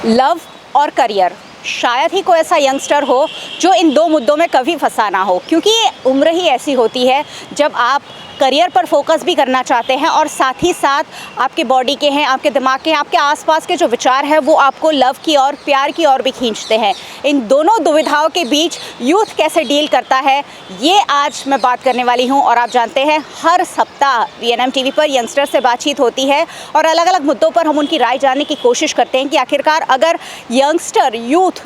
Love और career, शायद ही कोई ऐसा यंगस्टर हो जो इन दो मुद्दों में कभी फंसा ना हो, क्योंकि ये उम्र ही ऐसी होती है जब आप करियर पर फोकस भी करना चाहते हैं और साथ ही साथ आपके बॉडी के हैं, आपके दिमाग के हैं, आपके आसपास के जो विचार हैं वो आपको लव की और प्यार की ओर भी खींचते हैं। इन दोनों दुविधाओं के बीच यूथ कैसे डील करता है, ये आज मैं बात करने वाली हूँ। और आप जानते हैं, हर सप्ताह VNM TV पर यंगस्टर से बातचीत होती है और अलग अलग मुद्दों पर हम उनकी राय जानने की कोशिश करते हैं कि आखिरकार अगर यंगस्टर यूथ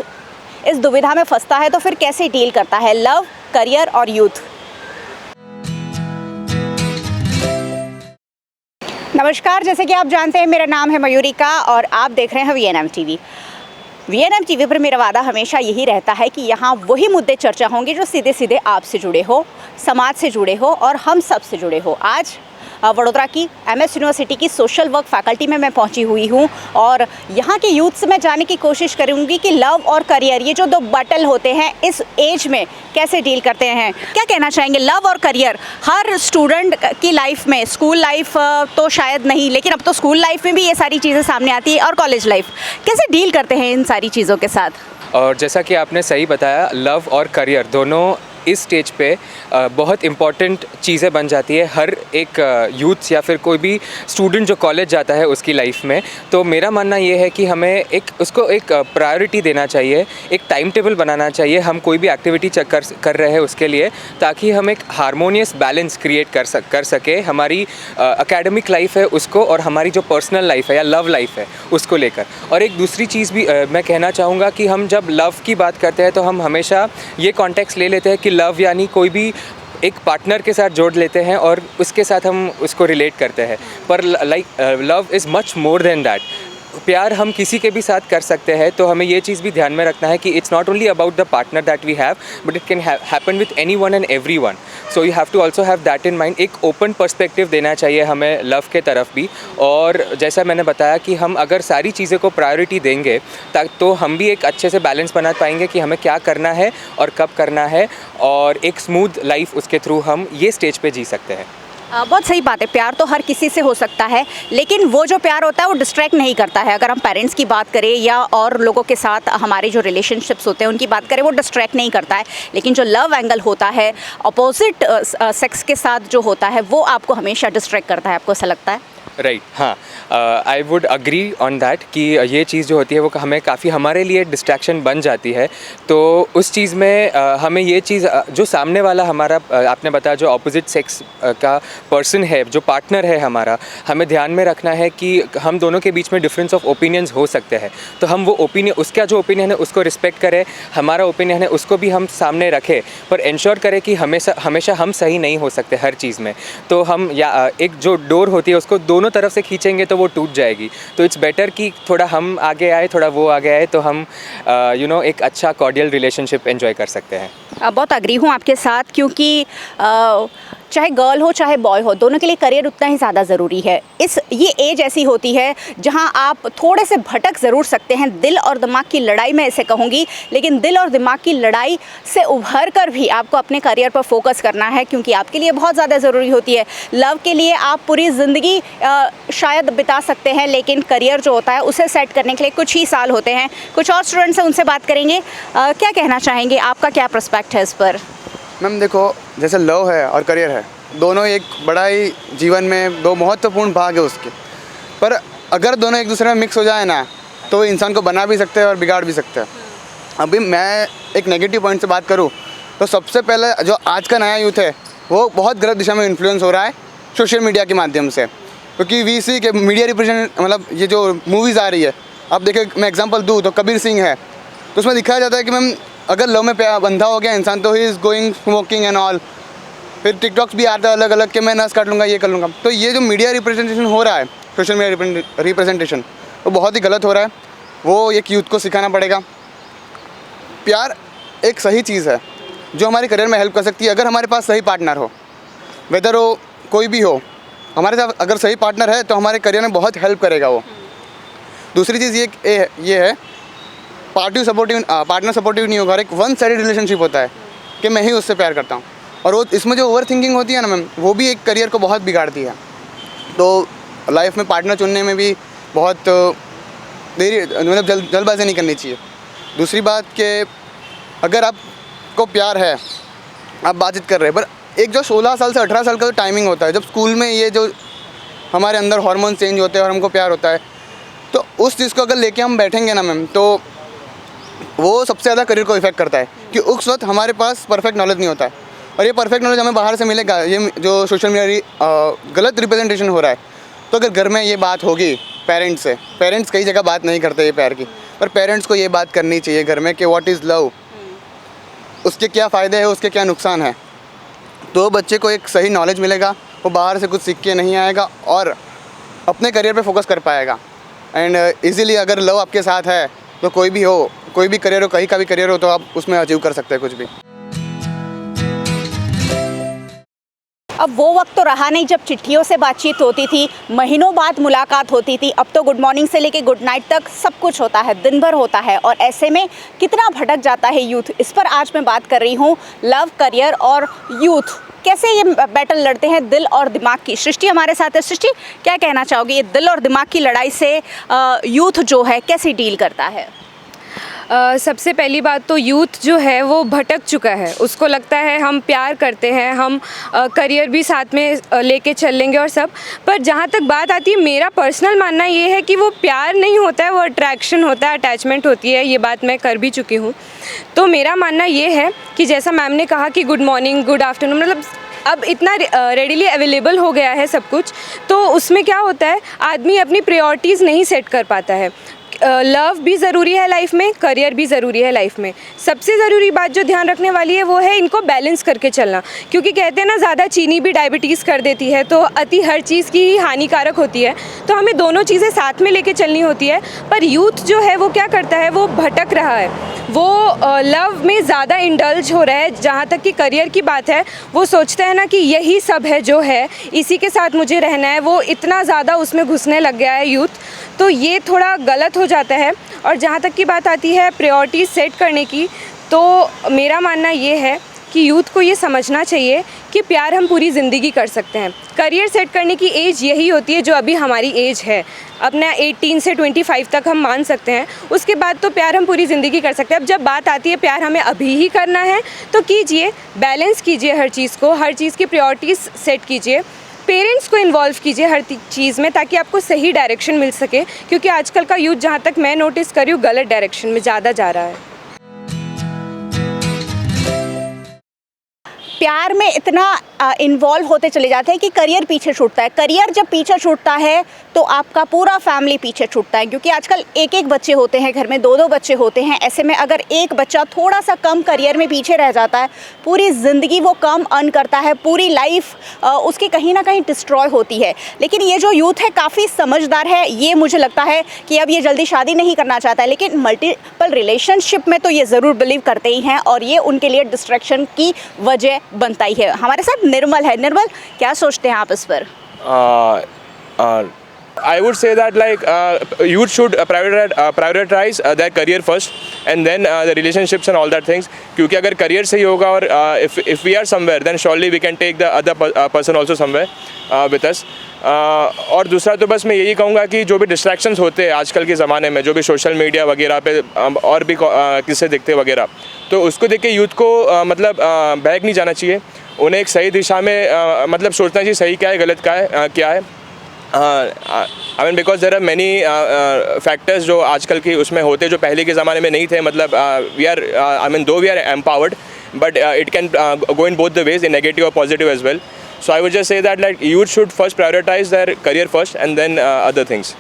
इस दुविधा में फंसता है तो फिर कैसे डील करता है लव, करियर और यूथ। नमस्कार, जैसे कि आप जानते हैं मेरा नाम है मयूरिका और आप देख रहे हैं VNM TV। VNM TV पर मेरा वादा हमेशा यही रहता है कि यहाँ वही मुद्दे चर्चा होंगे जो सीधे सीधे आपसे जुड़े हो, समाज से जुड़े हो और हम सब से जुड़े हो। आज वडोदरा की MS यूनिवर्सिटी की सोशल वर्क फैकल्टी में मैं पहुंची हुई हूं और यहाँ के यूथ से मैं जानने की कोशिश करूंगी कि लव और करियर, ये जो दो बटल होते हैं, इस एज में कैसे डील करते हैं। क्या कहना चाहेंगे, लव और करियर हर स्टूडेंट की लाइफ में, स्कूल लाइफ तो शायद नहीं, लेकिन अब तो स्कूल लाइफ में भी ये सारी चीज़ें सामने आती है, और कॉलेज लाइफ, कैसे डील करते हैं इन सारी चीज़ों के साथ। और जैसा कि आपने सही बताया, लव और करियर दोनों इस स्टेज पे बहुत इम्पॉर्टेंट चीज़ें बन जाती है हर एक यूथ या फिर कोई भी स्टूडेंट जो कॉलेज जाता है उसकी लाइफ में। तो मेरा मानना ये है कि हमें उसको एक प्रायोरिटी देना चाहिए, एक टाइम टेबल बनाना चाहिए हम कोई भी एक्टिविटी कर रहे हैं उसके लिए, ताकि हम एक हारमोनियस बैलेंस क्रिएट कर सके हमारी एकेडमिक लाइफ है उसको और हमारी जो पर्सनल लाइफ है या लव लाइफ है उसको लेकर। और एक दूसरी चीज़ भी मैं कहना चाहूँगा कि हम जब लव की बात करते हैं तो हम हमेशा ये कॉन्टेक्स्ट ले लेते हैं कि लव यानी कोई भी एक पार्टनर के साथ जोड़ लेते हैं और उसके साथ हम उसको रिलेट करते हैं, पर love is much more than that. प्यार हम किसी के भी साथ कर सकते हैं, तो हमें ये चीज़ भी ध्यान में रखना है कि it's not only about the partner that we have, but it can happen with anyone and everyone. So you have to also have that in mind. एक ओपन पर्सपेक्टिव देना चाहिए हमें लव के तरफ भी। और जैसा मैंने बताया कि हम अगर सारी चीज़ों को प्रायोरिटी देंगे तो हम भी एक अच्छे से बैलेंस बना पाएंगे कि हमें क्या करना है और कब करना है, और एक स्मूथ लाइफ उसके थ्रू हम ये स्टेज पे जी सकते हैं। बहुत सही बात है, प्यार तो हर किसी से हो सकता है, लेकिन वो जो प्यार होता है वो डिस्ट्रैक्ट नहीं करता है। अगर हम पेरेंट्स की बात करें या और लोगों के साथ हमारे जो रिलेशनशिप्स होते हैं उनकी बात करें, वो डिस्ट्रैक्ट नहीं करता है। लेकिन जो लव एंगल होता है अपोजिट सेक्स के साथ जो होता है, वो आपको हमेशा डिस्ट्रैक्ट करता है। आपको ऐसा लगता है? राइट, हाँ, I would agree on that कि ये चीज़ जो होती है वो हमें काफ़ी हमारे लिए डिस्ट्रैक्शन बन जाती है। तो उस चीज़ में हमें ये चीज़ जो सामने वाला हमारा आपने बताया जो ऑपोजिट सेक्स का पर्सन है, जो पार्टनर है हमारा, हमें ध्यान में रखना है कि हम दोनों के बीच में डिफरेंस ऑफ ओपिनियंस हो सकते हैं। तो हम वो ओपिनियन, उसका जो ओपिनियन है उसको रिस्पेक्ट करें, हमारा ओपिनियन है उसको भी हम सामने रखें, पर इंश्योर करें कि हमेशा हम सही नहीं हो सकते हर चीज़ में। तो हम या एक जो डोर होती है उसको दोनों तरफ से खींचेंगे तो वो टूट जाएगी। तो इट्स बेटर कि थोड़ा हम आगे आए, थोड़ा वो आगे आए, तो हम एक अच्छा कॉर्डियल रिलेशनशिप एंजॉय कर सकते हैं। बहुत अग्री हूँ आपके साथ, क्योंकि चाहे गर्ल हो चाहे बॉय हो, दोनों के लिए करियर उतना ही ज़्यादा ज़रूरी है। ये एज ऐसी होती है जहाँ आप थोड़े से भटक ज़रूर सकते हैं, दिल और दिमाग की लड़ाई मैं इसे कहूँगी, लेकिन दिल और दिमाग की लड़ाई से उभर कर भी आपको अपने करियर पर फोकस करना है, क्योंकि आपके लिए बहुत ज़्यादा ज़रूरी होती है। लव के लिए आप पूरी ज़िंदगी शायद बिता सकते हैं, लेकिन करियर जो होता है उसे सेट करने के लिए कुछ ही साल होते हैं। कुछ और स्टूडेंट्स हैं, उनसे बात करेंगे। क्या कहना चाहेंगे, आपका क्या पर्सपेक्ट है इस पर? मैम देखो, जैसे लव है और करियर है, दोनों एक बड़ा ही जीवन में दो महत्वपूर्ण भाग है उसके। पर अगर दोनों एक दूसरे में मिक्स हो जाए ना, तो इंसान को बना भी सकते हैं और बिगाड़ भी सकते हैं। अभी मैं एक नेगेटिव पॉइंट से बात करूं तो सबसे पहले जो आज का नया यूथ है वो बहुत गलत दिशा में इन्फ्लुएंस हो रहा है सोशल मीडिया के माध्यम से, क्योंकि VC के मीडिया रिप्रेजेंट, मतलब ये जो मूवीज़ आ रही है, अब देखिए मैं एग्जांपल दूँ तो कबीर सिंह है, तो उसमें दिखाया जाता है कि मैम अगर लव में बंधा हो गया इंसान तो he is going smoking and all. फिर टिकटॉक्स भी आता है अलग अलग कि मैं नस काट लूँगा, ये कर लूँगा। तो ये जो मीडिया रिप्रेजेंटेशन हो रहा है, सोशल मीडिया रिप्रेजेंटेशन, वो बहुत ही गलत हो रहा है। वो एक यूथ को सिखाना पड़ेगा। प्यार एक सही चीज़ है जो हमारे करियर में हेल्प कर सकती है, अगर हमारे पास सही पार्टनर हो, वेदर वो कोई भी हो, हमारे साथ अगर सही पार्टनर है तो हमारे करियर में बहुत हेल्प करेगा वो। दूसरी चीज़ ये है, पार्टनर सपोर्टिव नहीं होगा, एक वन साइडेड रिलेशनशिप होता है कि मैं ही उससे प्यार करता हूँ, और वो इसमें जो ओवर थिंकिंग होती है ना मैम, वो भी एक करियर को बहुत बिगाड़ती है। तो लाइफ में पार्टनर चुनने में भी बहुत देरी मतलब जल्दबाजी नहीं करनी चाहिए। दूसरी बात कि अगर आपको प्यार है, आप बातचीत कर रहे हैं, पर एक जो 16 साल से 18 साल का जो टाइमिंग होता है, जब स्कूल में ये जो हमारे अंदर हार्मोन चेंज होते हैं और हमको प्यार होता है, तो उस चीज़ को अगर लेके हम बैठेंगे ना मैम, तो वो सबसे ज़्यादा करियर को इफेक्ट करता है कि उस वक्त हमारे पास परफेक्ट नॉलेज नहीं होता है, और ये परफेक्ट नॉलेज हमें बाहर से मिलेगा। ये जो सोशल मीडिया गलत रिप्रेजेंटेशन हो रहा है, तो अगर घर में ये बात होगी पेरेंट्स से, पेरेंट्स कई जगह बात नहीं करते ये प्यार की, पर पेरेंट्स को ये बात करनी चाहिए घर में कि व्हाट इज़ लव, उसके क्या फ़ायदे हैं, उसके क्या नुकसान है, तो बच्चे को एक सही नॉलेज मिलेगा, वो बाहर से कुछ सीख के नहीं आएगा और अपने करियर पे फोकस कर पाएगा। एंड इजीली अगर लव आपके साथ है तो कोई भी हो, कोई भी करियर हो, कहीं का भी करियर हो, तो आप उसमें अचीव कर सकते हैं कुछ भी। अब वो वक्त तो रहा नहीं जब चिट्ठियों से बातचीत होती थी, महीनों बाद मुलाकात होती थी। अब तो गुड मॉर्निंग से लेके गुड नाइट तक सब कुछ होता है, दिन भर होता है, और ऐसे में कितना भटक जाता है यूथ। इस पर आज मैं बात कर रही हूँ, लव, करियर और यूथ कैसे ये बैटल लड़ते हैं दिल और दिमाग की। सृष्टि हमारे साथ है। सृष्टि, क्या कहना चाहोगी, ये दिल और दिमाग की लड़ाई से यूथ जो है कैसे डील करता है? सबसे पहली बात तो यूथ जो है वो भटक चुका है। उसको लगता है हम प्यार करते हैं, हम करियर भी साथ में लेके चल लेंगे और सब, पर जहाँ तक बात आती है, मेरा पर्सनल मानना ये है कि वो प्यार नहीं होता है, वो अट्रैक्शन होता है, अटैचमेंट होती है। ये बात मैं कर भी चुकी हूँ। तो मेरा मानना ये है कि जैसा मैम ने कहा कि गुड मॉर्निंग, गुड आफ्टरनून, मतलब अब इतना रेडिली अवेलेबल हो गया है सब कुछ, तो उसमें क्या होता है, आदमी अपनी प्रायोरिटीज़ नहीं सेट कर पाता है। लव भी ज़रूरी है लाइफ में, करियर भी ज़रूरी है लाइफ में। सबसे ज़रूरी बात जो ध्यान रखने वाली है वो है इनको बैलेंस करके चलना, क्योंकि कहते हैं ना, ज़्यादा चीनी भी डायबिटीज़ कर देती है, तो अति हर चीज़ की ही हानिकारक होती है। तो हमें दोनों चीज़ें साथ में लेके चलनी होती है। पर यूथ जो है वो क्या करता है, वो भटक रहा है, वो लव में ज़्यादा इंडल्ज हो रहा है। जहाँ तक कि करियर की बात है, वो सोचता है ना कि यही सब है जो है, इसी के साथ मुझे रहना है, वो इतना ज़्यादा उसमें घुसने लग गया है यूथ। तो ये थोड़ा गलत हो जाता है। और जहाँ तक की बात आती है प्रायोरिटीज़ सेट करने की, तो मेरा मानना ये है कि यूथ को ये समझना चाहिए कि प्यार हम पूरी ज़िंदगी कर सकते हैं। करियर सेट करने की एज यही होती है जो अभी हमारी एज है, अपना 18 से 25 तक हम मान सकते हैं। उसके बाद तो प्यार हम पूरी ज़िंदगी कर सकते हैं। अब जब बात आती है प्यार हमें अभी ही करना है, तो कीजिए, बैलेंस कीजिए हर चीज़ को, हर चीज़ की प्रायोरिटीज़ सेट कीजिए, पेरेंट्स को इन्वॉल्व कीजिए हर चीज़ में, ताकि आपको सही डायरेक्शन मिल सके। क्योंकि आजकल का यूथ, जहाँ तक मैं नोटिस कर रही हूँ, गलत डायरेक्शन में ज़्यादा जा रहा है। प्यार में इतना इन्वॉल्व होते चले जाते हैं कि करियर पीछे छूटता है। करियर जब पीछे छूटता है तो आपका पूरा फैमिली पीछे छूटता है, क्योंकि आजकल एक एक बच्चे होते हैं घर में, दो दो बच्चे होते हैं। ऐसे में अगर एक बच्चा थोड़ा सा कम करियर में पीछे रह जाता है, पूरी ज़िंदगी वो कम अर्न करता है, पूरी लाइफ उसकी कहीं ना कहीं डिस्ट्रॉय होती है। लेकिन ये जो यूथ है काफ़ी समझदार है, ये मुझे लगता है कि अब ये जल्दी शादी नहीं करना चाहता है, लेकिन मल्टीपल रिलेशनशिप में तो ये ज़रूर बिलीव करते ही हैं, और ये उनके लिए डिस्ट्रैक्शन की वजह बनता ही है। हमारे साथ निर्मल है। निर्मल, क्या सोचते हैं आप इस पर? I would say that youth should prioritize their career first and then the relationships and all that things. क्योंकि अगर career सही होगा और if we are somewhere then surely we can take the other person also somewhere with us. और दूसरा तो बस मैं यही कहूँगा कि जो भी डिस्ट्रैक्शंस होते हैं आजकल के ज़माने में, जो भी सोशल मीडिया वगैरह पे और भी किस्से दिखते वगैरह, तो उसको देख के यूथ को मतलब बहक नहीं जाना चाहिए। उन्हें एक सही दिशा में मतलब सोचना चाहिए सही क्या है, गलत क्या है। I mean because there are many factors जो आजकल की उसमें होते जो पहले के ज़माने में नहीं थे। मतलब वी आर आई मीन दो we are empowered, but it can go in both the ways, in negative और positive as well. So I would just say that like youth should first prioritize their career first and then other things.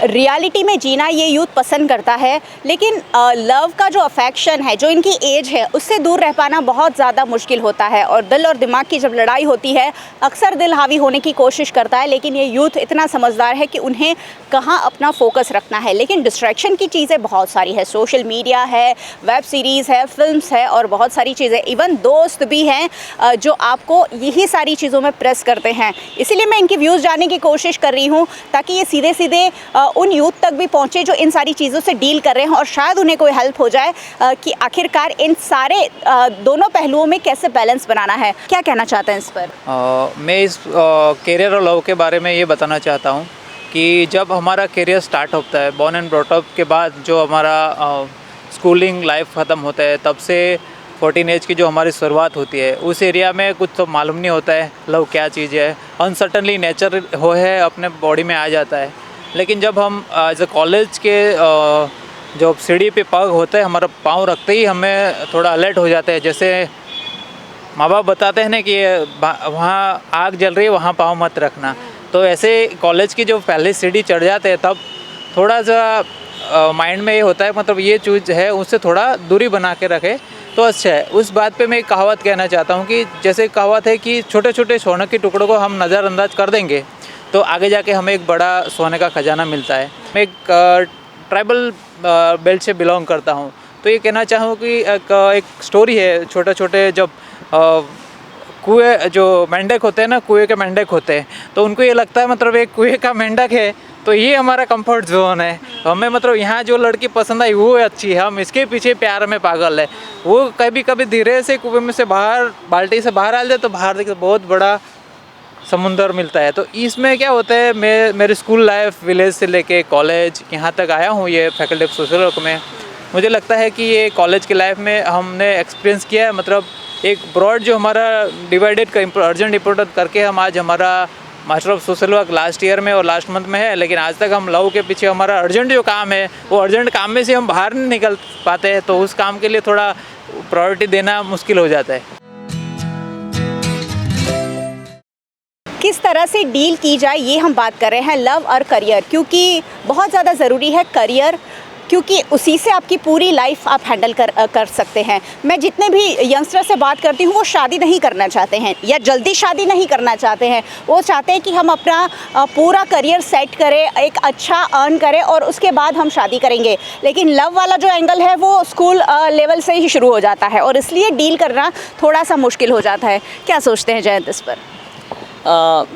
Reality में जीना ये youth पसंद करता है, लेकिन love का जो affection है, जो इनकी एज है, उससे दूर रह पाना बहुत ज़्यादा मुश्किल होता है। और दिल और दिमाग की जब लड़ाई होती है, अक्सर दिल हावी होने की कोशिश करता है, लेकिन ये यूथ इतना समझदार है कि उन्हें कहाँ अपना फोकस रखना है। लेकिन डिस्ट्रैक्शन की चीज़ें बहुत सारी है, सोशल मीडिया है, वेब सीरीज़ है, फिल्म्स है और बहुत सारी चीज़ें, इवन दोस्त भी हैं जो आपको यही सारी चीज़ों में प्रेस करते हैं। इसीलिए मैं इनकी व्यूज़ जानने की कोशिश कर रही हूँ, ताकि ये सीधे सीधे उन यूथ तक भी पहुंचे जो इन सारी चीज़ों से डील कर रहे हैं, और शायद उन्हें कोई हेल्प हो जाए कि आखिरकार इन सारे दोनों पहलुओं में कैसे बैलेंस बनाना है। क्या कहना चाहते हैं इस पर? मैं इस करियर और लव के बारे में ये बताना चाहता हूँ कि जब हमारा करियर स्टार्ट होता है, बॉर्न एंड ब्रॉट अप के बाद जो हमारा स्कूलिंग लाइफ ख़त्म होता है, तब से 14 एज की जो हमारी शुरुआत होती है, उस एरिया में कुछ तो मालूम नहीं होता है लव क्या चीज़ है, अनसर्टनली नेचर हो है अपने बॉडी में आ जाता है। लेकिन जब हम एज अ कॉलेज के जो सीढ़ी पे पग होते हैं, हमारा पाँव रखते ही हमें थोड़ा अलर्ट हो जाते हैं। जैसे माँ बाप बताते हैं ना कि वहाँ आग जल रही है, वहाँ पाँव मत रखना। तो ऐसे कॉलेज की जो पहले सीढ़ी चढ़ जाते हैं, तब थोड़ा सा माइंड में ये होता है, मतलब ये चीज़ है उससे थोड़ा दूरी बना के रखे तो अच्छा है। उस बात पे मैं एक कहावत कहना चाहता हूँ कि जैसे कहावत है कि छोटे छोटे सोने के टुकड़ों को हम नज़रअंदाज कर देंगे तो आगे जाके हमें एक बड़ा सोने का खजाना मिलता है। मैं एक ट्राइबल बेल्ट से बिलोंग करता हूँ, तो ये कहना चाहूँ कि एक स्टोरी है। छोटे छोटे जब कुएं जो मेंढक होते हैं ना, कुएं के मेंढक होते हैं, तो उनको ये लगता है मतलब एक कुएं का मेंढक है तो ये हमारा कंफर्ट जोन है। हमें मतलब यहाँ जो लड़की पसंद आई वो अच्छी है, हम इसके पीछे प्यार में पागल है। वो कभी कभी धीरे से कुएं में से बाहर, बाल्टी से बाहर आ जाए तो बाहर देखते बहुत बड़ा समुंदर मिलता है। तो इसमें क्या होता है, मैं मेरी स्कूल लाइफ विलेज से लेके कॉलेज यहाँ तक आया हूँ, ये फैकल्टी ऑफ सोशल वर्क में। मुझे लगता है कि ये कॉलेज की लाइफ में हमने एक्सपीरियंस किया है, मतलब एक ब्रॉड जो हमारा डिवाइडेड का अर्जेंट इम्पोर्टेंट करके हम आज हमारा master of social work last year में और लास्ट मंथ में है। लेकिन आज तक हम लव के पीछे हमारा अर्जेंट जो काम है, वो अर्जेंट काम में से हम बाहर नहीं निकल पाते हैं, तो उस काम के लिए थोड़ा प्रायोरिटी देना मुश्किल हो जाता है। किस तरह से डील की जाए, ये हम बात कर रहे हैं लव और करियर, क्योंकि बहुत ज़्यादा ज़रूरी है करियर, क्योंकि उसी से आपकी पूरी लाइफ आप हैंडल कर सकते हैं। मैं जितने भी यंगस्टर से बात करती हूँ, वो शादी नहीं करना चाहते हैं या जल्दी शादी नहीं करना चाहते हैं। वो चाहते हैं कि हम अपना पूरा करियर सेट करें, एक अच्छा अर्न करें और उसके बाद हम शादी करेंगे। लेकिन लव वाला जो एंगल है वो स्कूल लेवल से ही शुरू हो जाता है और इसलिए डील करना थोड़ा सा मुश्किल हो जाता है। क्या सोचते हैं जयंत इस पर?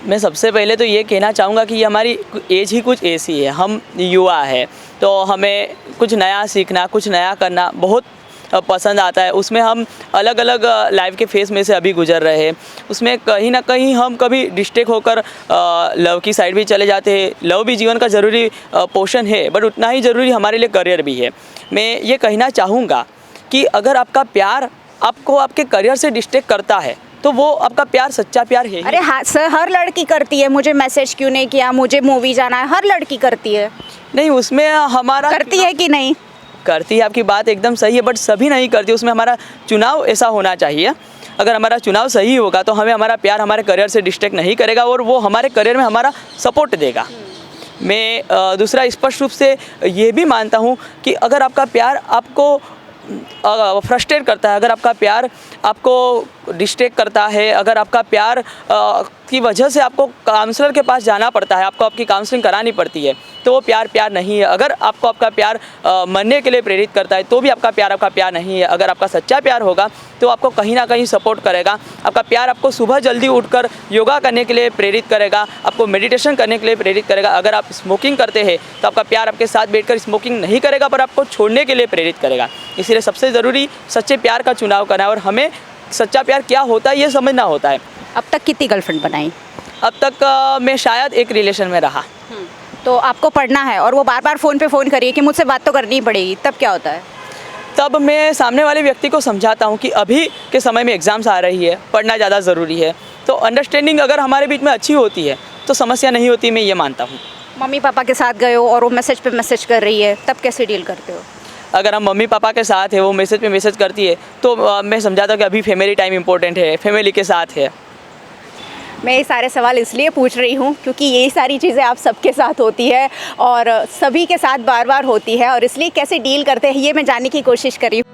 मैं सबसे पहले तो ये कहना चाहूँगा कि ये हमारी एज ही कुछ ऐसी है, हम युवा है, तो हमें कुछ नया सीखना, कुछ नया करना बहुत पसंद आता है। उसमें हम अलग अलग लाइफ के फेस में से अभी गुजर रहे हैं। उसमें कहीं ना कहीं हम कभी डिस्ट्रैक्ट होकर लव की साइड भी चले जाते हैं। लव भी जीवन का ज़रूरी पोर्शन है, बट उतना ही ज़रूरी हमारे लिए करियर भी है। मैं ये कहना चाहूँगा कि अगर आपका प्यार आपको आपके करियर से डिस्ट्रैक्ट करता है तो वो आपका प्यार सच्चा प्यार है। अरे हाँ सर, हर लड़की करती है, मुझे मैसेज क्यों नहीं किया, मुझे मूवी जाना है, हर लड़की करती है। नहीं, उसमें हमारा करती है कि नहीं? करती है, आपकी बात एकदम सही है, बट सभी नहीं करती। उसमें हमारा चुनाव ऐसा होना चाहिए। अगर हमारा चुनाव सही होगा तो हमें हमारा प्यार हमारे करियर से डिस्ट्रैक्ट नहीं करेगा और वो हमारे करियर में हमारा सपोर्ट देगा। मैं दूसरा स्पष्ट रूप से ये भी मानता हूँ कि अगर आपका प्यार आपको फ्रस्ट्रेट करता है, अगर आपका प्यार आपको डिस्ट्रैक्ट करता है, अगर आपका प्यार की वजह से आपको काउंसलर के पास जाना पड़ता है, आपको आपकी काउंसलिंग करानी पड़ती है, तो वो प्यार नहीं है। अगर आपको आपका प्यार मरने के लिए प्रेरित करता है तो भी आपका प्यार नहीं है। अगर आपका सच्चा प्यार होगा तो आपको कहीं ना कहीं सपोर्ट करेगा। आपका प्यार आपको सुबह जल्दी उठकर योगा करने के लिए प्रेरित करेगा, आपको मेडिटेशन करने के लिए प्रेरित करेगा। अगर आप स्मोकिंग करते हैं तो आपका प्यार आपके साथ बैठकर स्मोकिंग नहीं करेगा, पर आपको छोड़ने के लिए प्रेरित करेगा। इसीलिए सबसे ज़रूरी सच्चे प्यार का चुनाव करना है और हमें सच्चा प्यार क्या होता है ये समझना होता है। अब तक कितनी गर्लफ्रेंड बनाई? अब तक मैं शायद एक रिलेशन में रहा। तो आपको पढ़ना है और वो बार बार फ़ोन पे फ़ोन करिए कि मुझसे बात तो करनी ही पड़ेगी, तब क्या होता है? तब मैं सामने वाले व्यक्ति को समझाता हूँ कि अभी के समय में एग्ज़ाम्स आ रही है, पढ़ना ज़्यादा ज़रूरी है। तो अंडरस्टैंडिंग अगर हमारे बीच में अच्छी होती है तो समस्या नहीं होती, मैं ये मानता हूँ। मम्मी पापा के साथ गए हो और वो मैसेज पे मैसेज कर रही है, तब कैसे डील करते हो? अगर हम मम्मी पापा के साथ है, वो मैसेज पे मैसेज करती है, तो मैं समझाता हूँ कि अभी फैमिली टाइम इंपॉर्टेंट है, फैमिली के साथ है। मैं ये सारे सवाल इसलिए पूछ रही हूँ क्योंकि ये सारी चीज़ें आप सबके साथ होती है और सभी के साथ बार बार होती है, और इसलिए कैसे डील करते हैं ये मैं जानने की कोशिश कर रही हूँ।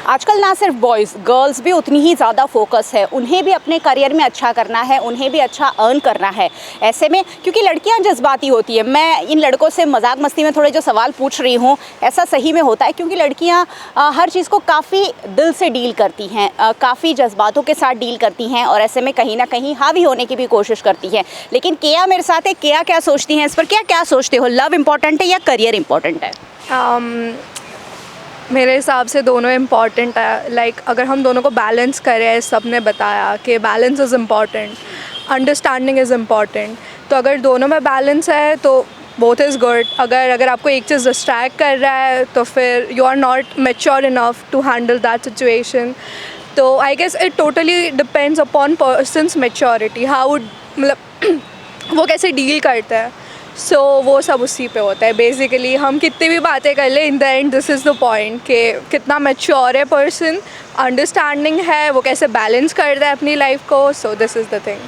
आजकल ना सिर्फ बॉयज़, गर्ल्स भी उतनी ही ज़्यादा फोकस है, उन्हें भी अपने करियर में अच्छा करना है, उन्हें भी अच्छा अर्न करना है। ऐसे में क्योंकि लड़कियां जज्बाती होती है, मैं इन लड़कों से मजाक मस्ती में थोड़े जो सवाल पूछ रही हूँ ऐसा सही में होता है, क्योंकि लड़कियां हर चीज़ को काफ़ी दिल से डील करती हैं, काफ़ी जज्बातों के साथ डील करती हैं और ऐसे में कहीं ना कहीं हावी होने की भी कोशिश करती हैं। लेकिन केया मेरे साथ है, केया क्या सोचती हैं इस पर? क्या सोचते हो, लव इम्पॉर्टेंट है या करियर इम्पॉर्टेंट है? मेरे हिसाब से दोनों इम्पॉर्टेंट है। लाइक अगर हम दोनों को बैलेंस करें, सब ने बताया कि balance is important, understanding is important. तो अगर दोनों में बैलेंस है तो बोथ इज़ गुड। अगर आपको एक चीज़ डिस्ट्रैक्ट कर रहा है तो फिर you are not mature enough to handle that situation. तो I guess it totally depends upon person's maturity, how मतलब वो कैसे डील करता है। सो वो सब उसी पे होता है बेसिकली। हम कितनी भी बातें कर ले, in the end this is the point कि कितना मैच्योर है पर्सन, अंडरस्टैंडिंग है, वो कैसे बैलेंस करता है अपनी लाइफ को। So this is the thing.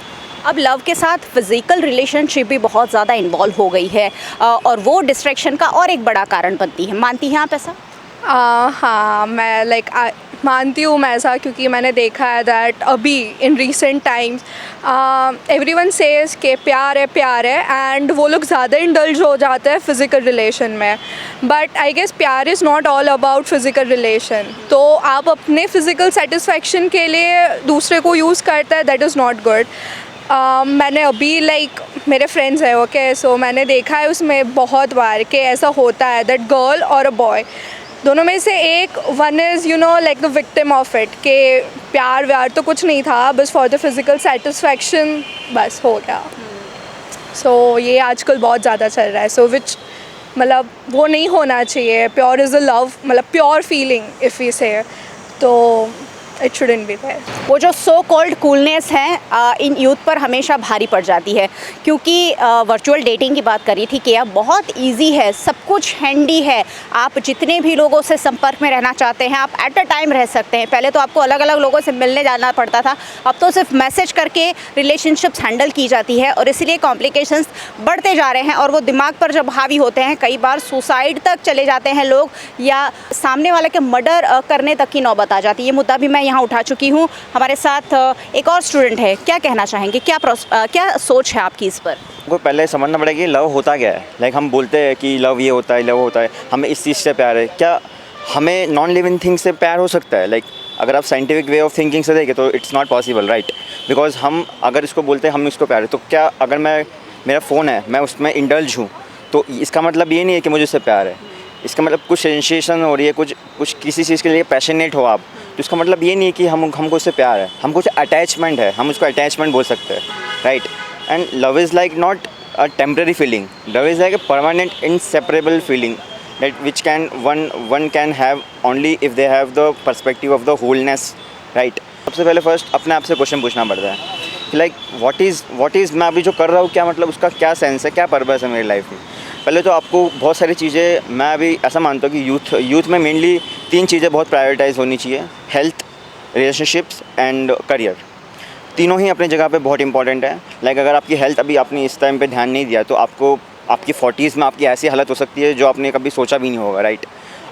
अब लव के साथ फिजिकल रिलेशनशिप भी बहुत ज़्यादा इन्वॉल्व हो गई है और वो डिस्ट्रैक्शन का और एक बड़ा कारण बनती है। मानती हैं आप ऐसा? हाँ, मैं मानती हूँ मैं ऐसा, क्योंकि मैंने देखा है दैट अभी in recent times everyone says के प्यार है एंड वो लोग ज़्यादा इंडल्ज हो जाते हैं फिज़िकल रिलेशन में। बट आई गेस प्यार is not all about physical relation. तो आप अपने फिज़िकल सेटिस्फैक्शन के लिए दूसरे को यूज़ करता है, दैट इज़ नॉट गुड। मैंने अभी मेरे फ्रेंड्स हैं, ओके, सो मैंने देखा है उसमें बहुत बार कि ऐसा होता है दैट गर्ल और अ बॉय, दोनों में से एक one is the victim of it, कि प्यार व्यार तो कुछ नहीं था, बस फॉर द फिज़िकल सेटिस्फैक्शन बस हो गया। सो ये आजकल बहुत ज़्यादा चल रहा है। सो विच मतलब वो नहीं होना चाहिए। प्योर इज़ अ लव, मतलब प्योर फीलिंग इफ़ वी से, तो इट शुडंट बी देयर। वो जो सो कॉल्ड कूलनेस है इन यूथ पर हमेशा भारी पड़ जाती है, क्योंकि वर्चुअल डेटिंग की बात करी थी कि अब बहुत इजी है, सब कुछ हैंडी है। आप जितने भी लोगों से संपर्क में रहना चाहते हैं आप एट अ टाइम रह सकते हैं। पहले तो आपको अलग अलग लोगों से मिलने जाना पड़ता था, अब तो सिर्फ मैसेज करके रिलेशनशिप्स हैंडल की जाती है और इसलिए कॉम्प्लिकेशंस बढ़ते जा रहे हैं और वो दिमाग पर जब हावी होते हैं कई बार सुसाइड तक चले जाते हैं लोग, या सामने वाले के मर्डर करने तक की नौबत आ जाती है। ये मुद्दा भी मैं यहाँ उठा चुकी हूँ। हमारे साथ एक और स्टूडेंट है, क्या कहना चाहेंगे, क्या सोच है आपकी इस पर? को पहले समझना पड़ेगा कि लव होता क्या है। हम बोलते हैं कि लव ये होता है, लव होता है, हमें इस चीज़ से प्यार है। क्या हमें नॉन लिविंग थिंग से प्यार हो सकता है? अगर आप साइंटिफिक वे ऑफ थिंकिंग से देखें तो it's not possible, right? Because हम अगर इसको बोलते हैं हम इसको प्यार है, तो क्या अगर मेरा फ़ोन है, मैं उसमें इंडल्ज हूँ, तो इसका मतलब ये नहीं है कि मुझे उससे प्यार है। इसका मतलब कुछ सेंसेशन हो रही है, कुछ किसी चीज़ के लिए पैशनेट हो आप, तो इसका मतलब ये नहीं है कि हमको उससे प्यार है। हम कुछ अटैचमेंट है, हम उसको अटैचमेंट बोल सकते हैं, right? And love is not a temporary feeling, love is a permanent inseparable feeling that which one can have only if they have the perspective of the wholeness, right? सबसे पहले first अपने आप से question पूछना पड़ता है कि what is मैं अभी जो कर रहा हूँ, क्या मतलब उसका क्या सेंस है, क्या पर्पस है मेरी लाइफ में। पहले तो आपको बहुत सारी चीज़ें, मैं अभी ऐसा मानता हूँ कि यूथ में मेनली 3 चीज़ें बहुत प्रायोरिटाइज होनी चाहिए: हेल्थ, रिलेशनशिप्स एंड करियर। तीनों ही अपनी जगह पे बहुत इंपॉर्टेंट है। अगर आपकी हेल्थ अभी आपने इस टाइम पे ध्यान नहीं दिया तो आपकी 40s में आपकी ऐसी हालत हो सकती है जो आपने कभी सोचा भी नहीं होगा, राइट?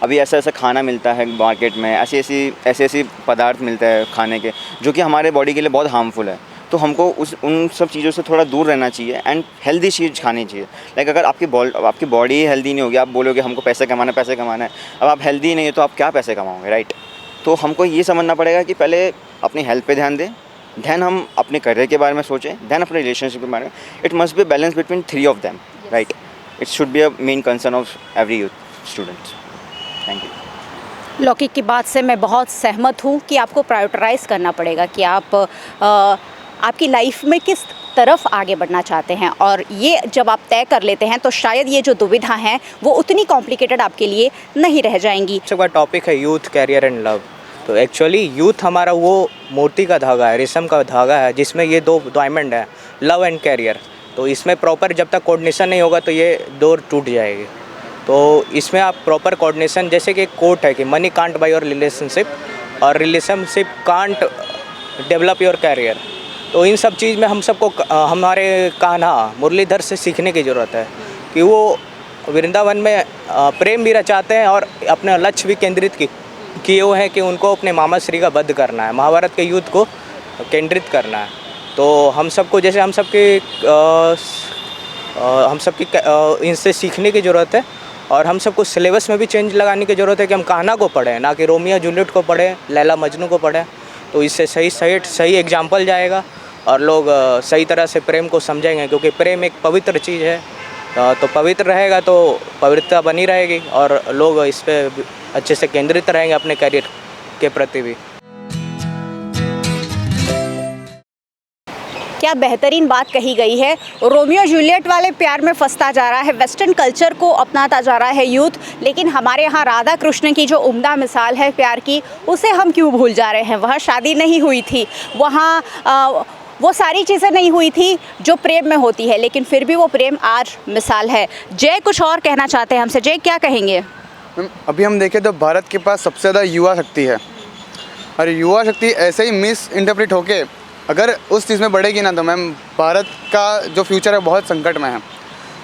अभी ऐसा खाना मिलता है मार्केट में, ऐसे पदार्थ मिलते हैं खाने के जो कि हमारे बॉडी के लिए बहुत हार्मफुल है। तो हमको उन सब चीज़ों से थोड़ा दूर रहना चाहिए एंड हेल्दी चीज़ खानी चाहिए। अगर आपकी बॉडी हेल्दी नहीं होगी, आप बोलोगे हमको पैसे कमाना है, अब आप हेल्दी नहीं है तो आप क्या पैसे कमाओगे, राइट? तो हमको ये समझना पड़ेगा कि पहले अपनी हेल्थ पे ध्यान दें, दैन हम अपने करियर के बारे में सोचें, दैन अपने रिलेशनशिप के बारे में। It must be balance between 3 of them, right? It should be a main concern of every youth students. Thank you. लौकिक की बात से मैं बहुत सहमत हूँ कि आपको प्रायोरिटाइज़ करना पड़ेगा कि आप आपकी लाइफ में किस तरफ आगे बढ़ना चाहते हैं, और ये जब आप तय कर लेते हैं तो शायद ये जो दुविधा हैं वो उतनी कॉम्प्लिकेटेड आपके लिए नहीं रह जाएंगी। सबसे बड़ा टॉपिक है यूथ, कैरियर एंड लव। तो एक्चुअली यूथ हमारा वो मोती का धागा है, रेशम का धागा है, जिसमें ये 2 डायमंड है, लव एंड कैरियर। तो इसमें प्रॉपर जब तक कोऑर्डिनेशन नहीं होगा तो ये डोर टूट जाएगी। तो इसमें आप प्रॉपर कोऑर्डिनेशन, जैसे कि एक कोट है कि money can't buy your relationship और relationship can't develop your career. तो इन सब चीज़ में हम सबको हमारे कान्हा मुरलीधर से सीखने की ज़रूरत है कि वो वृंदावन में प्रेम भी रचाते हैं और अपना लक्ष्य भी केंद्रित किए हुए हैं कि उनको अपने मामा श्री का वध करना है, महाभारत के युद्ध को केंद्रित करना है। तो हम सबको, जैसे हम सबकी इनसे सीखने की ज़रूरत है और हम सबको सिलेबस में भी चेंज लगाने की ज़रूरत है कि हम कान्हा को पढ़ें, ना कि रोमियो जूलियट को पढ़ें, लैला मजनू को पढ़ें। तो इससे सही एग्जाम्पल जाएगा और लोग सही तरह से प्रेम को समझेंगे, क्योंकि प्रेम एक पवित्र चीज़ है। तो पवित्र रहेगा तो पवित्रता बनी रहेगी और लोग इस पर अच्छे से केंद्रित रहेंगे अपने करियर के प्रति भी। क्या बेहतरीन बात कही गई है। रोमियो जूलियट वाले प्यार में फंसता जा रहा है, वेस्टर्न कल्चर को अपनाता जा रहा है यूथ, लेकिन हमारे यहाँ राधा कृष्ण की जो उम्दा मिसाल है प्यार की, उसे हम क्यों भूल जा रहे हैं। वहाँ शादी नहीं हुई थी, वहाँ वो सारी चीज़ें नहीं हुई थी जो प्रेम में होती है, लेकिन फिर भी वो प्रेम आज मिसाल है। जय कुछ और कहना चाहते हैं हमसे, जय क्या कहेंगे? अभी हम देखें तो भारत के पास सबसे ज़्यादा युवा शक्ति है, और युवा शक्ति ऐसे ही मिस इंटरप्रेट होके अगर उस चीज़ में बढ़ेगी ना, तो मैम भारत का जो फ्यूचर है बहुत संकट में है।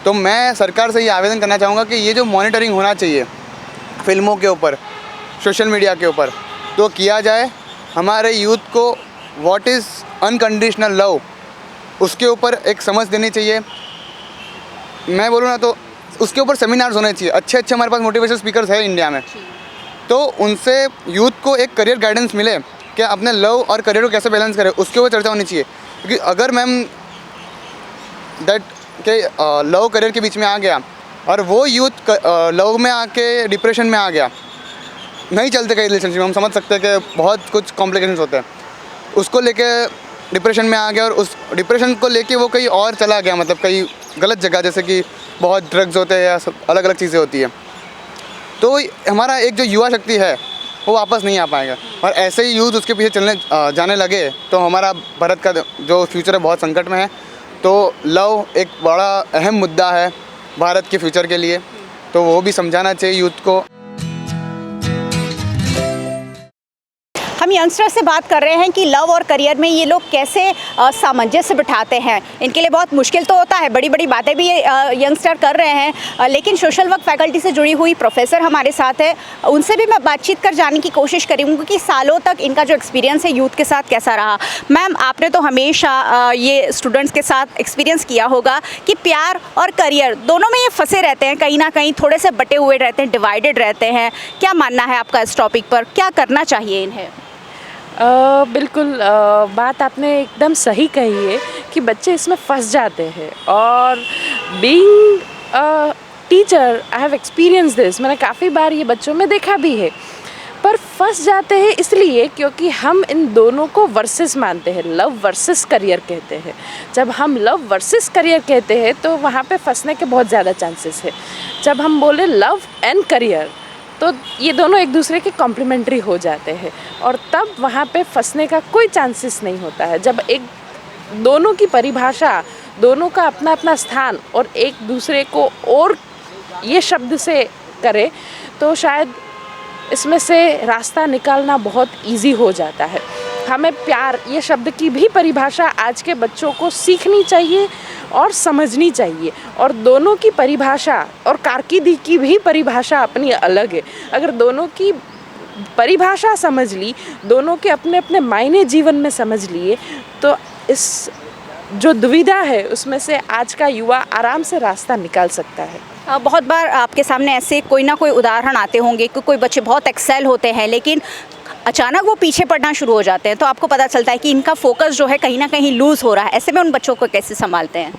तो मैं सरकार से ये आवेदन करना चाहूँगा कि ये जो मॉनिटरिंग होना चाहिए फिल्मों के ऊपर, सोशल मीडिया के ऊपर, तो किया जाए। हमारे यूथ को व्हाट इज़ अनकंडीशनल लव, उसके ऊपर एक समझ देनी चाहिए। मैं बोलूँ ना तो उसके ऊपर सेमिनार्स होने चाहिए। अच्छे अच्छे हमारे पास मोटिवेशनल स्पीकर्स है इंडिया में, तो उनसे यूथ को एक करियर गाइडेंस मिले कि अपने लव और करियर को कैसे बैलेंस करें, उसके ऊपर चर्चा होनी चाहिए। क्योंकि अगर मैम दैट के लव करियर के बीच में आ गया और वो यूथ लव में आके डिप्रेशन में आ गया, नहीं चलते कई रिलेशनशिप, हम समझ सकते हैं कि बहुत कुछ कॉम्प्लिकेशंस होते हैं, उसको लेके डिप्रेशन में आ गया और उस डिप्रेशन को लेके वो कहीं और चला गया, मतलब कहीं गलत जगह, जैसे कि बहुत ड्रग्स होते हैं या अलग अलग चीज़ें होती हैं, तो हमारा एक जो युवा शक्ति है वो वापस नहीं आ पाएगा। और ऐसे ही यूथ उसके पीछे जाने लगे तो हमारा भारत का जो फ्यूचर है बहुत संकट में है। तो लव एक बड़ा अहम मुद्दा है भारत के फ्यूचर के लिए, तो वो भी समझाना चाहिए यूथ को। हम यंगस्टर से बात कर रहे हैं कि लव और करियर में ये लोग कैसे सामंजस्य बिठाते हैं। इनके लिए बहुत मुश्किल तो होता है, बड़ी बड़ी बातें भी यंगस्टर कर रहे हैं, लेकिन सोशल वर्क फैकल्टी से जुड़ी हुई प्रोफेसर हमारे साथ है, उनसे भी मैं बातचीत कर जानने की कोशिश करूँगी कि सालों तक इनका जो एक्सपीरियंस है यूथ के साथ कैसा रहा। मैम, आपने तो हमेशा ये स्टूडेंट्स के साथ एक्सपीरियंस किया होगा कि प्यार और करियर दोनों में ये फंसे रहते हैं, कहीं ना कहीं थोड़े से बटे हुए रहते हैं, डिवाइडेड रहते हैं। क्या मानना है आपका इस टॉपिक पर, क्या करना चाहिए इन्हें? बिल्कुल बात आपने एकदम सही कही है कि बच्चे इसमें फंस जाते हैं। और being teacher I have experience this, मैंने काफ़ी बार ये बच्चों में देखा भी है। पर फंस जाते हैं इसलिए क्योंकि हम इन दोनों को वर्सेस मानते हैं, लव वर्सेस करियर कहते हैं। जब हम लव वर्सेस करियर कहते हैं तो वहाँ पे फंसने के बहुत ज़्यादा चांसेस है। जब हम बोले लव एंड करियर तो ये दोनों एक दूसरे के कॉम्प्लीमेंट्री हो जाते हैं और तब वहाँ पे फंसने का कोई चांसेस नहीं होता है। जब एक दोनों की परिभाषा, दोनों का अपना अपना स्थान और एक दूसरे को और ये शब्द से करे तो शायद इसमें से रास्ता निकालना बहुत इजी हो जाता है। हमें प्यार ये शब्द की भी परिभाषा आज के बच्चों को सीखनी चाहिए और समझनी चाहिए, और दोनों की परिभाषा और कारकिर्दी की भी परिभाषा अपनी अलग है। अगर दोनों की परिभाषा समझ ली, दोनों के अपने अपने मायने जीवन में समझ लिए, तो इस जो दुविधा है उसमें से आज का युवा आराम से रास्ता निकाल सकता है। बहुत बार आपके सामने ऐसे कोई ना कोई उदाहरण आते होंगे कि कोई बच्चे बहुत एक्सेल होते हैं लेकिन अचानक वो पीछे पड़ना शुरू हो जाते हैं, तो आपको पता चलता है कि इनका फोकस जो है कहीं ना कहीं लूज़ हो रहा है। ऐसे में उन बच्चों को कैसे संभालते हैं?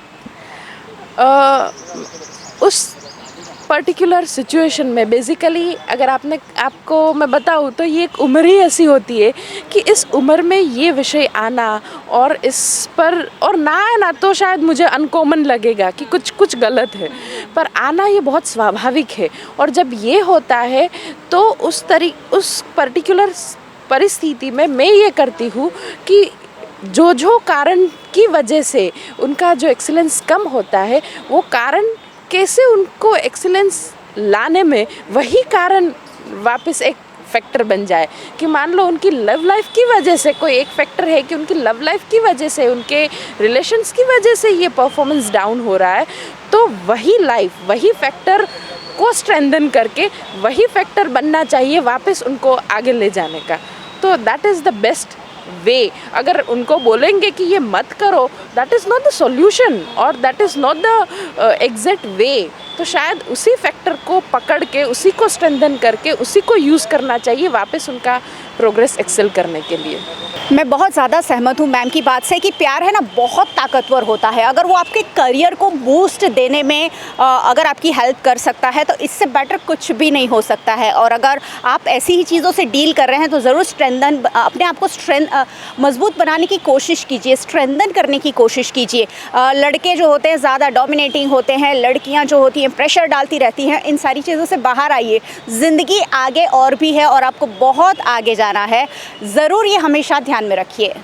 उस पर्टिकुलर सिचुएशन में बेसिकली अगर आपको मैं बताऊँ तो ये एक उम्र ही ऐसी होती है कि इस उम्र में ये विषय आना और इस पर और ना आना तो शायद मुझे अनकॉमन लगेगा कि कुछ गलत है, पर आना ये बहुत स्वाभाविक है। और जब ये होता है तो उस पर्टिकुलर परिस्थिति में मैं ये करती हूँ कि जो कारण की वजह से उनका जो एक्सीलेंस कम होता है, वो कारण कैसे उनको एक्सीलेंस लाने में वही कारण वापस एक फैक्टर बन जाए। कि मान लो उनकी लव लाइफ की वजह से कोई एक फैक्टर है कि उनकी लव लाइफ की वजह से, उनके रिलेशंस की वजह से ये परफॉर्मेंस डाउन हो रहा है, तो वही लाइफ वही फैक्टर को स्ट्रेंथन करके वही फैक्टर बनना चाहिए वापस उनको आगे ले जाने का। तो that is the best way. अगर उनको बोलेंगे कि ये मत करो, that is not the solution और that is not the exact way. तो शायद उसी फैक्टर को पकड़ के उसी को स्ट्रेंथन करके उसी को यूज़ करना चाहिए वापस उनका प्रोग्रेस एक्सेल करने के लिए। मैं बहुत ज़्यादा सहमत हूँ मैम की बात से कि प्यार है ना बहुत ताकतवर होता है। अगर वो आपके करियर को बूस्ट देने में अगर आपकी हेल्प कर सकता है तो इससे बेटर कुछ भी नहीं हो सकता है। और अगर आप ऐसी ही चीज़ों से डील कर रहे हैं तो ज़रूर अपने आप को मजबूत बनाने की कोशिश कीजिए, स्ट्रेंथन करने की कोशिश कीजिए। लड़के जो होते हैं ज़्यादा डोमिनेटिंग होते हैं, लड़कियाँ जो होती हैं प्रेशर डालती रहती हैं, इन सारी चीज़ों से बाहर आइए। ज़िंदगी आगे और भी है और आपको बहुत आगे जाना है, ज़रूर ये हमेशा ध्यान में रखिए।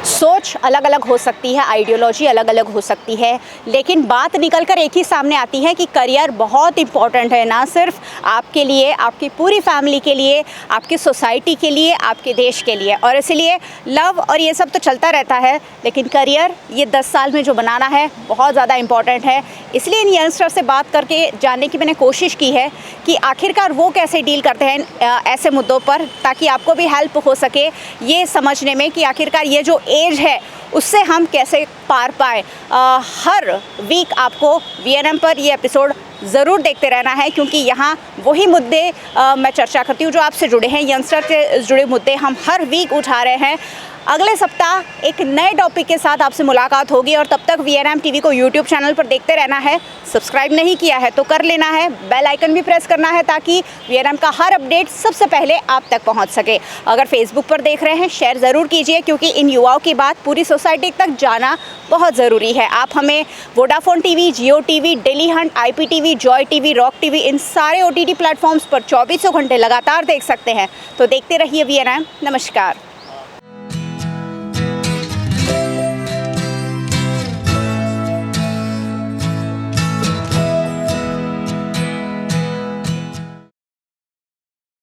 सोच अलग अलग हो सकती है, आइडियोलॉजी अलग अलग हो सकती है, लेकिन बात निकलकर एक ही सामने आती है कि करियर बहुत इम्पॉर्टेंट है, ना सिर्फ आपके लिए, आपकी पूरी फैमिली के लिए, आपकी सोसाइटी के लिए, आपके देश के लिए। और इसलिए लव और ये सब तो चलता रहता है, लेकिन करियर ये 10 साल में जो बनाना है बहुत ज़्यादा इम्पॉर्टेंट है। इसलिए इन यंगस्टर से बात करके जानने की मैंने कोशिश की है कि आखिरकार वो कैसे डील करते हैं ऐसे मुद्दों पर, ताकि आपको भी हेल्प हो सके ये समझने में कि आखिरकार ये जो एज है उससे हम कैसे पार पाएँ। हर वीक आपको VNM पर ये एपिसोड ज़रूर देखते रहना है, क्योंकि यहाँ वही मुद्दे मैं चर्चा करती हूँ जो आपसे जुड़े हैं, यंगस्टर से जुड़े मुद्दे हम हर वीक उठा रहे हैं। अगले सप्ताह एक नए टॉपिक के साथ आपसे मुलाकात होगी और तब तक VNM TV को YouTube चैनल पर देखते रहना है। सब्सक्राइब नहीं किया है तो कर लेना है, बेल आइकन भी प्रेस करना है ताकि VNM का हर अपडेट सबसे पहले आप तक पहुंच सके। अगर फेसबुक पर देख रहे हैं शेयर ज़रूर कीजिए, क्योंकि इन युवाओं की बात पूरी सोसाइटी तक जाना बहुत ज़रूरी है। आप हमें वोडाफोन TV, जियो TV, daily Hunt, IPTV, Joy TV, rock TV इन सारे OTT प्लेटफॉर्म्स पर 24 घंटे लगातार देख सकते हैं। तो देखते रहिए VNM। नमस्कार।